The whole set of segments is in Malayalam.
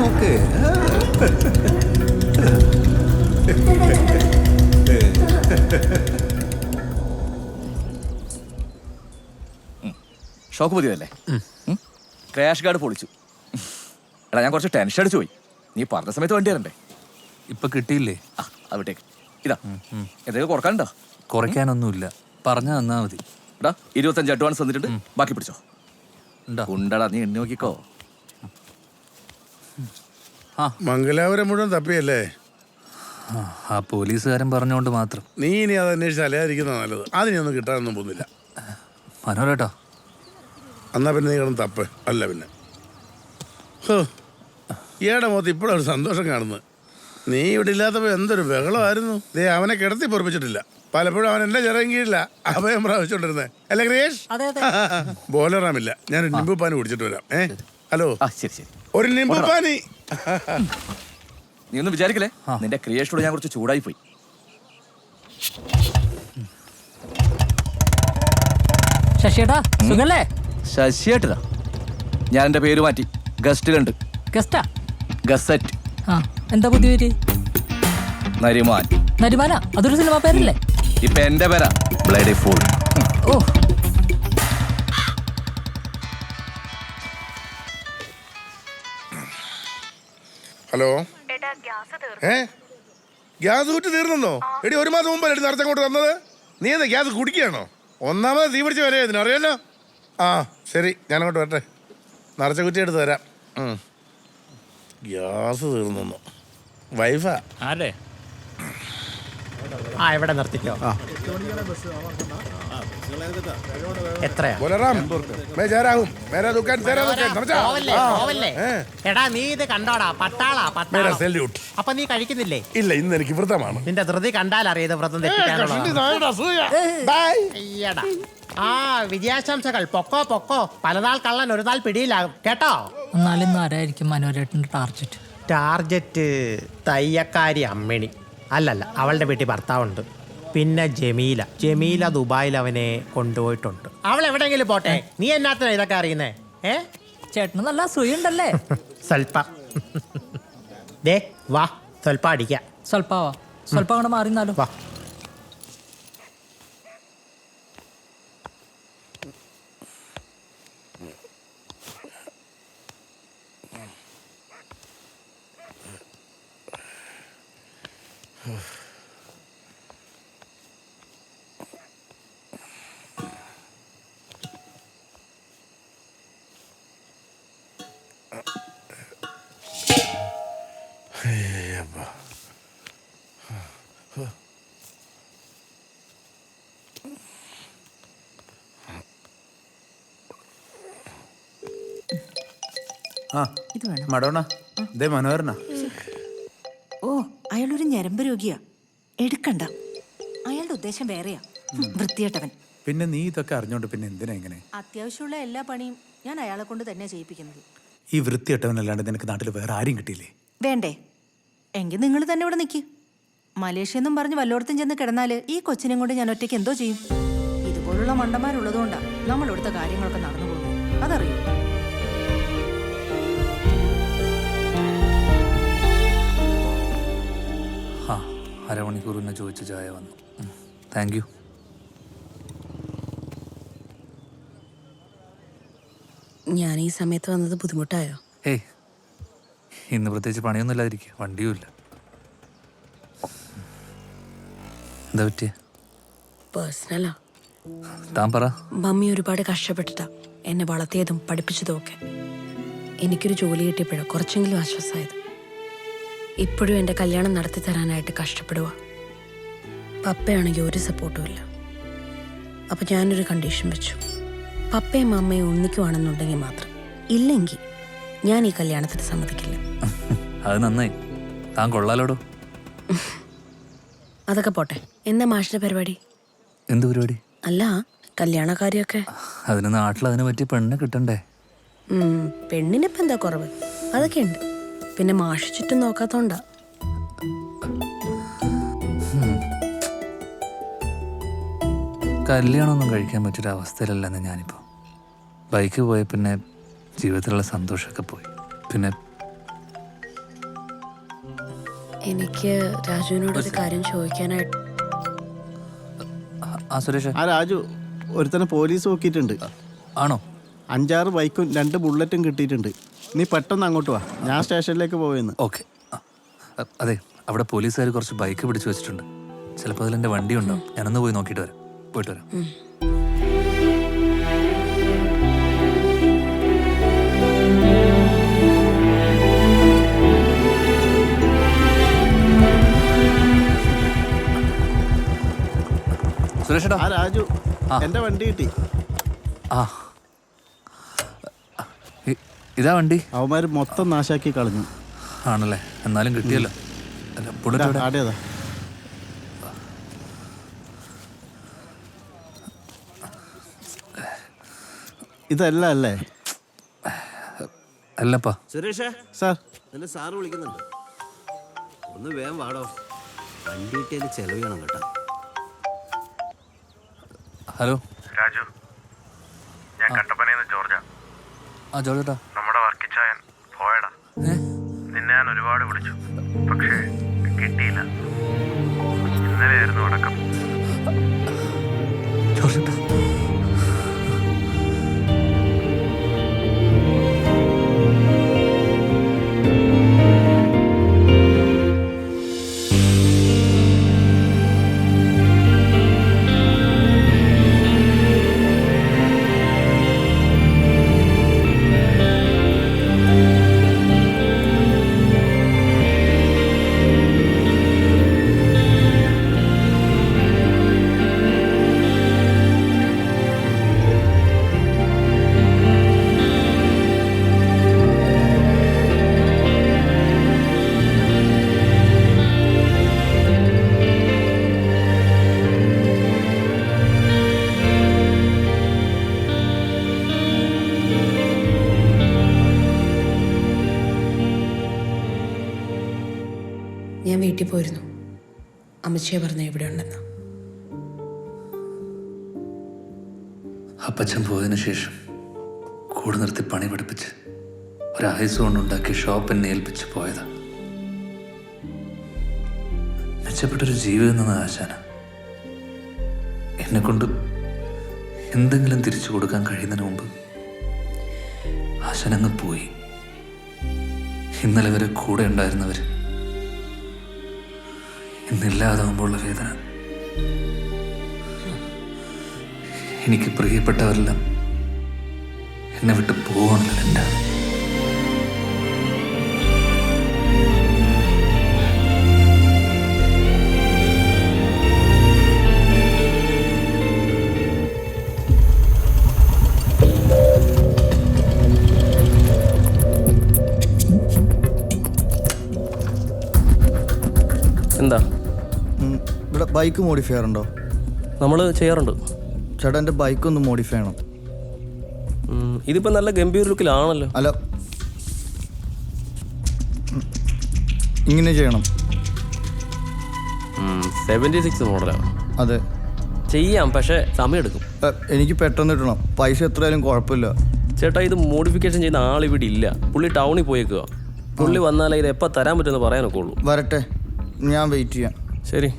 നോക്ക്. ഷോക്ക് പുതിയതല്ലേ? ക്രാഷ് ഗാർഡ് പൊളിച്ചു. എടാ ഞാൻ കുറച്ച് ടെൻഷൻ അടിച്ചു പോയി. നീ പറഞ്ഞ സമയത്ത് വണ്ടി തരണ്ടേ? ഇപ്പൊ കിട്ടിയില്ലേ? അത് വിട്ടേക്ക്. ഇതാ എന്തെങ്കിലും കുറക്കാനുണ്ടോ? കുറയ്ക്കാനൊന്നുമില്ല, പറഞ്ഞു തന്നാ മതി. എടാ 25 അഡ്വാൻസ് വന്നിട്ടുണ്ട്, ബാക്കി പിടിച്ചോ. ഉണ്ടടാ, നീ എണ്ണി നോക്കിക്കോ. മംഗലാപുരം മുഴുവൻ തപ്പിയല്ലേ? ആ പോലീസുകാരൻ പറഞ്ഞോണ്ട് മാത്രം. നീ ഇനി അത് അന്വേഷിച്ച് അലയാതിരിക്കുന്ന നല്ലത്. അതിനൊന്നും കിട്ടാനൊന്നും പോകുന്നില്ല. മനോരേട്ടാ, എന്നാ പിന്നെ നീ കിടന്ന് തപ്പ്. അല്ല പിന്നെ ഈയുടെ മുഖത്ത് ഇപ്പോഴും ഒരു സന്തോഷം കാണുന്നു. നീ ഇവിടെ ഇല്ലാത്തപ്പോ എന്തൊരു ബഹളമായിരുന്നു. ദേ അവനെ കിടത്തി പൊറപ്പിച്ചിട്ടില്ല. പലപ്പോഴും അവൻ എന്റെ ചെറിയ കീഴില്ല അഭയം പ്രാവശ്യമുണ്ടിരുന്നേ. അല്ലേ ക്രിയേഷ്? ബോലറാമില്ല, ഞാനൊരു നിമ്പുപ്പാനി കുടിച്ചിട്ട് വരാം. ഹലോ, ശരി ശരി, ഒരു നിമ്പുപ്പാനി. നീ ഒന്നും വിചാരിക്കല്ലേ, നിന്റെ ക്രിയേഷനോട് ഞാൻ കുറച്ച് ചൂടായി പോയി. ശശിയേട്ടാ സുഖല്ലേ? ശശിയേട്ടതാ, ഞാൻ എന്റെ പേര് മാറ്റി ഗസ്റ്റിലുണ്ട്. ഗസ്റ്റാ? ഗസറ്റ്. എന്താ പുതിയ പേര്? നരിമാൻ. നരിമാനാ? അതൊരു സിനിമ പേരല്ലേ? ഇപ്പൊ എന്റെ പേരാ ബ്ലഡി ഫൂൾ. ഓ, ഹലോ. ഗ്യാസ് കുറ്റി തീർന്നോ? എടി, 1 മാസം മുമ്പ് എടി നിറച്ചങ്ങോട്ട് തന്നത്. നീ എന്താ ഗ്യാസ് കുടിക്കുകയാണോ? ഒന്നാമത് തീ പിടിച്ച് വരെ ഇതിനറിയാലോ. ആ ശരി, ഞാനങ്ങോട്ട് വരട്ടെ. നിറച്ച കുറ്റി എടുത്ത് തരാം. ഗ്യാസ് തീർന്നു. വൈഫാ? അല്ലേ? ഇവിടെ നിർത്തിക്കോ. എത്രയാ? ബോലറാം, मैं जा रहा हूं. मेरा दुकान तेरा दुकान, समझा? എടാ നീ ഇത് കണ്ടോടാ? പട്ടാളാ मेरा പട്ടാള. सैल्यूट. അപ്പൊ നീ കഴിക്കുന്നില്ലേ? ഇല്ല, ഇന്ന് എനിക്ക് വ്രതമാണ്. നിന്റെ ധൃതി കണ്ടാൽ അറിയത് വ്രതം തെറ്റിക്കാനുള്ളതാ. ബൈ. അയ്യടാ. ആ വിജയാശംസകൾ. പൊക്കോ പൊക്കോ. പലനാൾ കള്ളൻ ഒരു നാൾ പിടിയിലാകും കേട്ടോ. എന്നാലും ഇന്ന് ആരായിരിക്കും മനോരേട്ടന്റെ ടാർജറ്റ്? ടാർജറ്റ് തയ്യക്കാരി അമ്മിണി. അല്ലല്ല, അവളുടെ വീട്ടിൽ ഭർത്താവുണ്ട്. പിന്നെ ജമീല. ജമീല ദുബായിൽ അവനെ കൊണ്ടുപോയിട്ടുണ്ട്. അവൾ എവിടെയെങ്കിലും പോട്ടെ, നീ എന്നാത്തിനാ ഇതൊക്കെ അറിയുന്നേ? ചേട്ടന് നല്ല അസൂയുണ്ടല്ലേ? സ്വൽപ്പം. ദേ വാ, സ്വൽപ്പം അടിക്കാം. സ്വൽപ്പാവാ? സ്വൽപ്പം അങ്ങോട്ട് മാറിന്നാലോ? വാ. മഡോണ, ദേ മനോഹരനാ. ഓ, അയാളൊരു ഞരമ്പ് രോഗിയാ. എടുക്കണ്ട, അയാളുടെ ഉദ്ദേശം വേറെയാ. വൃത്തിയേട്ടവൻ. പിന്നെ നീ ഇതൊക്കെ അറിഞ്ഞോണ്ട് പിന്നെ എന്തിനാ ഇങ്ങനെ? അത്യാവശ്യമുള്ള എല്ലാ പണിയും ഞാൻ അയാളെ കൊണ്ട് തന്നെ ചെയ്യിപ്പിക്കുന്നത്. ഈ വൃത്തിയിട്ടവനല്ലാണ്ട് നിനക്ക് നാട്ടിൽ വേറെ ആരും കിട്ടിയില്ലേ? വേണ്ടേ? എങ്കിൽ നിങ്ങൾ തന്നെ ഇവിടെ നിൽക്കി. മലേഷ്യ എന്നും പറഞ്ഞ് വല്ലോടത്തും ചെന്ന് കിടന്നാല് ഈ കൊച്ചിനെ കൊണ്ട് ഞാൻ ഒറ്റയ്ക്ക് എന്തോ ചെയ്യും? ഇതുപോലുള്ള മണ്ടന്മാരുള്ളതുകൊണ്ടാ നമ്മൾ ഇവിടുത്തെ കാര്യങ്ങളൊക്കെ നടന്നു പോകുന്നത്. അതറിയോ? അരമണിക്കൂർ മുന്നേ ചോദിച്ച ചായ വന്നു. Thank you. ഞാൻ ഈ സമയത്ത് വന്നത് ബുദ്ധിമുട്ടായോ? ഏയ്, ഇന്ന് പ്രത്യേകിച്ച് പണിയൊന്നും ഇല്ലാതിരിക്കുക, വണ്ടിയും ഇല്ല. എന്താ പറ്റിയ? പേഴ്സണലാ. താൻ പറ. മമ്മി ഒരുപാട് കഷ്ടപ്പെട്ടിട്ടാ എന്നെ വളർത്തിയതും പഠിപ്പിച്ചതും ഒക്കെ. എനിക്കൊരു ജോലി കിട്ടിയപ്പോഴാണ് കുറച്ചെങ്കിലും ആശ്വാസമായത്. ഇപ്പോഴും എൻ്റെ കല്യാണം നടത്തി തരാനായിട്ട് കഷ്ടപ്പെടുക. പപ്പയാണെങ്കിൽ ഒരു സപ്പോർട്ടും ഇല്ല. അപ്പം ഞാനൊരു കണ്ടീഷൻ വെച്ചു. പപ്പയും അമ്മയും ഒന്നിക്കുവാണെന്നുണ്ടെങ്കിൽ മാത്രം. ഇല്ലെങ്കിൽ ഞാൻ ഈ കല്യാണത്തിന് സമ്മതിക്കില്ല. അത് നന്നായി, താൻ കൊള്ളാലോടോ. അതൊക്കെ പോട്ടെ, എന്താ മാഷിന്റെ പരിപാടി? എന്ത് പരിപാടി? അല്ല, കല്യാണക്കാരിയൊക്കെ. അതിന് നാട്ടിൽ അതിനെ പറ്റിയ പെണ്ണ് കിട്ടണ്ടേ? പെണ്ണിനിപ്പം എന്താ കുറവ്? അതൊക്കെ ഉണ്ട്. പിന്നെ മാഷ് ചുറ്റും നോക്കാത്തോണ്ടാ. കല്യാണമൊന്നും കഴിക്കാൻ പറ്റൊരു അവസ്ഥയിലല്ലെന്ന് ഞാനിപ്പോൾ. ബൈക്ക് പോയ പിന്നെ ജീവിതത്തിലുള്ള സന്തോഷമൊക്കെ പോയി. പിന്നെ എനിക്ക് രാജുവിനോടൊരു കാര്യം ചോദിക്കാനായിട്ട്. ആ സുരേഷ് ആ രാജു, ഒരുത്തനെ പോലീസ് നോക്കിയിട്ടുണ്ട്. ആണോ? 5-6 ബൈക്കും 2 ബുള്ളറ്റും കിട്ടിയിട്ടുണ്ട്. നീ പെട്ടെന്ന് അങ്ങോട്ട് വാ, ഞാൻ സ്റ്റേഷനിലേക്ക് പോയെന്ന്. ഓക്കെ. അതെ, അവിടെ പോലീസുകാർ കുറച്ച് ബൈക്ക് പിടിച്ചു വെച്ചിട്ടുണ്ട്. ചിലപ്പോൾ അതിൽ എൻ്റെ വണ്ടി ഉണ്ടാവും. ഞാനൊന്ന് പോയി നോക്കിയിട്ട് വരാം. പോയിട്ട് വരാം. സുരേഷേട്ടാ. ആ രാജു, എൻ്റെ വണ്ടി കിട്ടി. ആ ഇതാ വണ്ടി. അവന്മാർ മൊത്തം നാശാക്കി കളഞ്ഞു. ആണല്ലേ? എന്നാലും കിട്ടിയല്ലോ. അല്ല, ബുള്ളറ്റ് എവിടെ? ആടേതാ? ഇതല്ല അല്ലേ? അല്ലപ്പാ. സുരേഷേ, സാർ, നിന്റെ സാറ് വിളിക്കുന്നുണ്ട്. ഒന്ന് വേഗം വാടോ, വണ്ടി കിട്ടിയതിന് ചെലവ് ചെയ്യണം കേട്ടോ. ഹലോ രാജു, ഞാൻ കട്ടപ്പനയിൽ നിന്ന് ജോർജാ. ആ ജോർജേട്ടാ. നമ്മുടെ വർക്കിച്ചായൻ പോയടാ. നിന്നെ ഞാൻ ഒരുപാട് വിളിച്ചു, പക്ഷേ കിട്ടിയില്ല. ഇന്നലെയായിരുന്നു അടക്കം. ജോർജേട്ടാ. ഞാൻ വീട്ടിൽ പോയിരുന്നു. അമ്മച്ചിയെ പറഞ്ഞ ഇവിടെ ഉണ്ടെന്ന്. അപ്പച്ചൻ പോയതിനു ശേഷം കൂടെ നിർത്തി പണി പഠിപ്പിച്ച് ഒരായുസ് കൊണ്ടുണ്ടാക്കിയ ഷോപ്പ് എന്നെ ഏൽപ്പിച്ച് പോയതാ. മെച്ചപ്പെട്ടൊരു ജീവിതം എന്ന ആശാന എന്നെ കൊണ്ട് എന്തെങ്കിലും തിരിച്ചു കൊടുക്കാൻ കഴിയുന്നതിന് മുമ്പ് ആശാനങ്ങ് പോയി. ഇന്നലെ വരെ കൂടെ ഉണ്ടായിരുന്നവർ ഇന്നില്ലാതാവുമ്പോഴുള്ള വേദന, എനിക്ക് പ്രിയപ്പെട്ടവരെല്ലാം എന്നെ വിട്ട് പോവാണല്ലോ എൻ്റെ. എന്താ ഇവിടെ ബൈക്ക് മോഡിഫൈ ചെയ്യാറുണ്ടോ? നമ്മൾ ചെയ്യാറുണ്ട് ചേട്ടാ, എൻ്റെ ബൈക്കൊന്ന് മോഡിഫൈ ചെയ്യണം. ഇതിപ്പോൾ നല്ല ഗംഭീര ലുക്കിലാണല്ലോ. അല്ല, ഇങ്ങനെ ചെയ്യണം. 76 മോഡലാണ്. അതെ, ചെയ്യാം, പക്ഷേ സമയമെടുക്കും. എനിക്ക് പെട്ടെന്ന് കിട്ടണം. പൈസ എത്രയായാലും കുഴപ്പമില്ല. ചേട്ടാ, ഇത് മോഡിഫിക്കേഷൻ ചെയ്യുന്ന ആളിവിടെ ഇല്ല. പുള്ളി ടൗണിൽ പോയേക്കുക. പുള്ളി വന്നാലേ ഇത് എപ്പോൾ തരാൻ പറ്റുമെന്ന് പറയാനൊക്കെ ഉള്ളൂ. വരട്ടെ, ഞാൻ വെയിറ്റ് ചെയ്യാം. ശരി.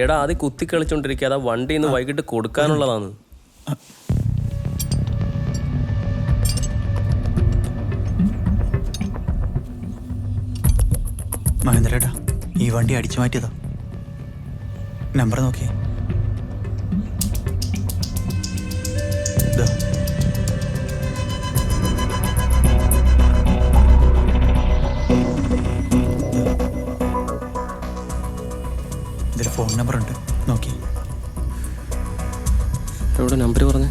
എടാ, അത് കുത്തി കളിച്ചോണ്ടിരിക്കുക. അതാ വണ്ടി ഇന്ന് വൈകിട്ട് കൊടുക്കാനുള്ളതാണ്. മഹേന്ദ്രേട്ടാ, ഈ വണ്ടി അടിച്ചു മാറ്റിയതാ. നമ്പർ നോക്കിയേ. ഇതിൽ ഫോൺ നമ്പർ ഉണ്ട്, നോക്കി. എവിടെ നമ്പർ പറഞ്ഞേ?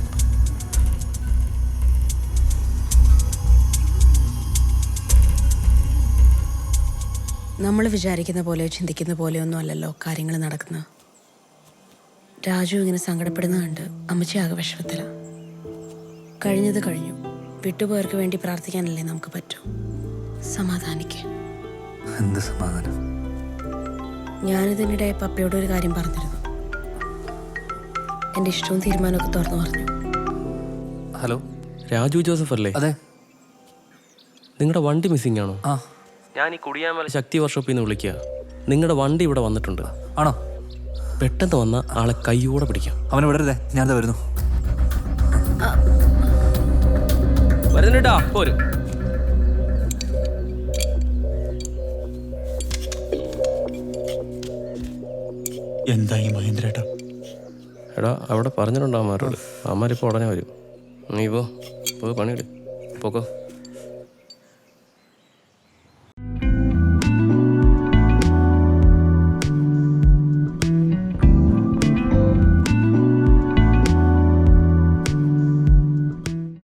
നമ്മൾ വിചാരിക്കുന്ന പോലെയോ ചിന്തിക്കുന്ന പോലെയോ ഒന്നും അല്ലല്ലോ കാര്യങ്ങൾ നടക്കുന്നത്. രാജു ഇങ്ങനെ സങ്കടപ്പെടുന്ന കണ്ട് അമ്മച്ചി ആകെ വിഷമത്തില. കഴിഞ്ഞത് കഴിഞ്ഞു. വിട്ടുപോയവർക്ക് വേണ്ടി പ്രാർത്ഥിക്കാനല്ലേ നമുക്ക് പറ്റൂ. സമാധാനിക്ക്. എന്ത് സമാധാനം? ഞാനിതിനിടെ പപ്പയോട് ഒരു കാര്യം പറഞ്ഞിരുന്നു. എൻ്റെ ഇഷ്ടവും തീരുമാനമൊക്കെ തുറന്നു പറഞ്ഞു. ഹലോ, രാജു ജോസഫ് അല്ലേ? അതെ. നിങ്ങളുടെ വണ്ടി മിസ്സിംഗ് ആണോ? ആ ഞാൻ ഈ കുടിയാമല ശക്തി വർക്ക്ഷോപ്പിൽ നിന്ന് വിളിക്കുക. നിങ്ങളുടെ വണ്ടി ഇവിടെ വന്നിട്ടുണ്ട്. ആണോ? പെട്ടെന്ന് വന്ന ആളെ കൈയോടെ പിടിക്കാം. അവനെ വിടരുതേ, ഞാനിതാ വരുന്നു. വരുന്നുണ്ടാ പോര്. എന്തായി മഹേന്ദ്രേട്ടാ? എടാ അവിടെ പറഞ്ഞിട്ടുണ്ടോ അമ്മമാരോട്? അമ്മമാരിപ്പോൾ ഉടനെ വരും. നീ പോയി പണിയെടു. പോക്കോ.